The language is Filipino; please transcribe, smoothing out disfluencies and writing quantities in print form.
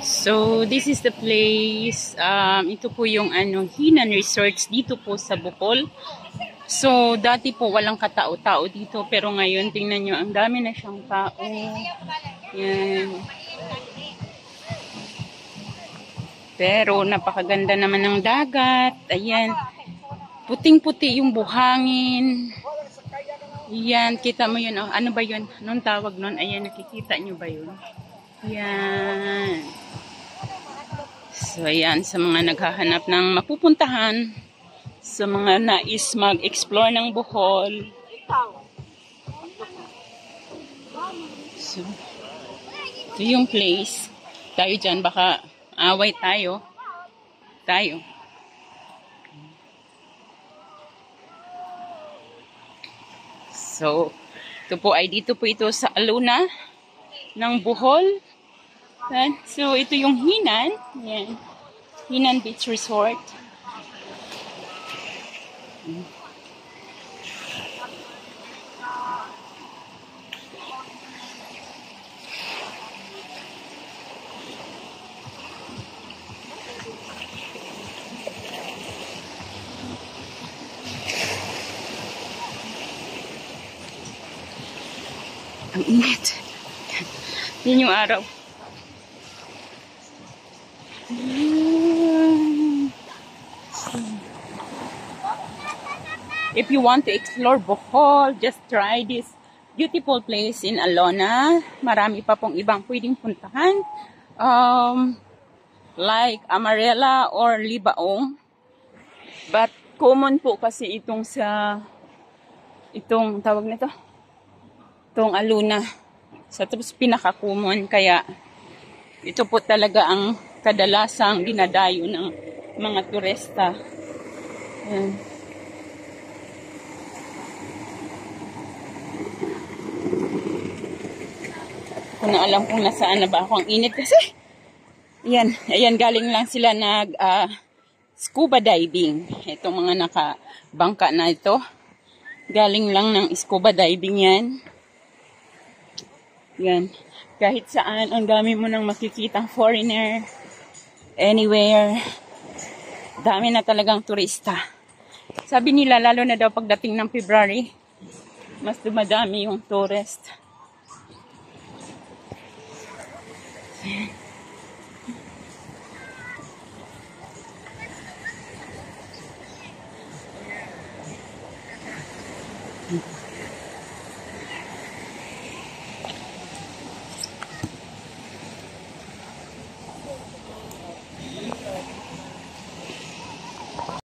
So, this is the place. Ito po yung Hinan Resorts dito po sa Bohol. So, dati po walang katao-tao dito. Pero ngayon, tingnan nyo, ang dami na siyang tao. Yan. Pero, napakaganda naman ng dagat. Ayan. Puting-puti yung buhangin. Ayan, kita mo yun. Oh, ano ba yun? Anong tawag nun? Ayan, nakikita nyo ba yun? Ayan. So, ayan, sa mga naghahanap ng mapupuntahan, sa mga nais mag-explore ng Bohol. So, ito yung place. Tayo dyan, baka away tayo. So, ito po ay dito po ito sa Alona ng Bohol. So, ito yung Hinan. Yan. Hinan Beach Resort. Ang init. Yan yung araw. If you want to explore Bohol, just try this beautiful place in Alona. Marami pa pong ibang pwedeng puntahan. Like Amarela or Libaong. But common po kasi itong tawag nito, itong Alona. Sa tapos pinaka-common, kaya ito po talaga ang kadalasang dinadayo ng mga turista. Ayan. Kung na alam kung nasaan na ba ako, ang init kasi. Ayan, galing lang sila nag scuba diving. Itong mga nakabangka na ito. Galing lang ng scuba diving yan. Yan. Kahit saan, ang dami mo nang makikitang foreigner. Anywhere. Dami na talagang turista. Sabi nila, lalo na daw pagdating ng February, mas dumadami yung tourist.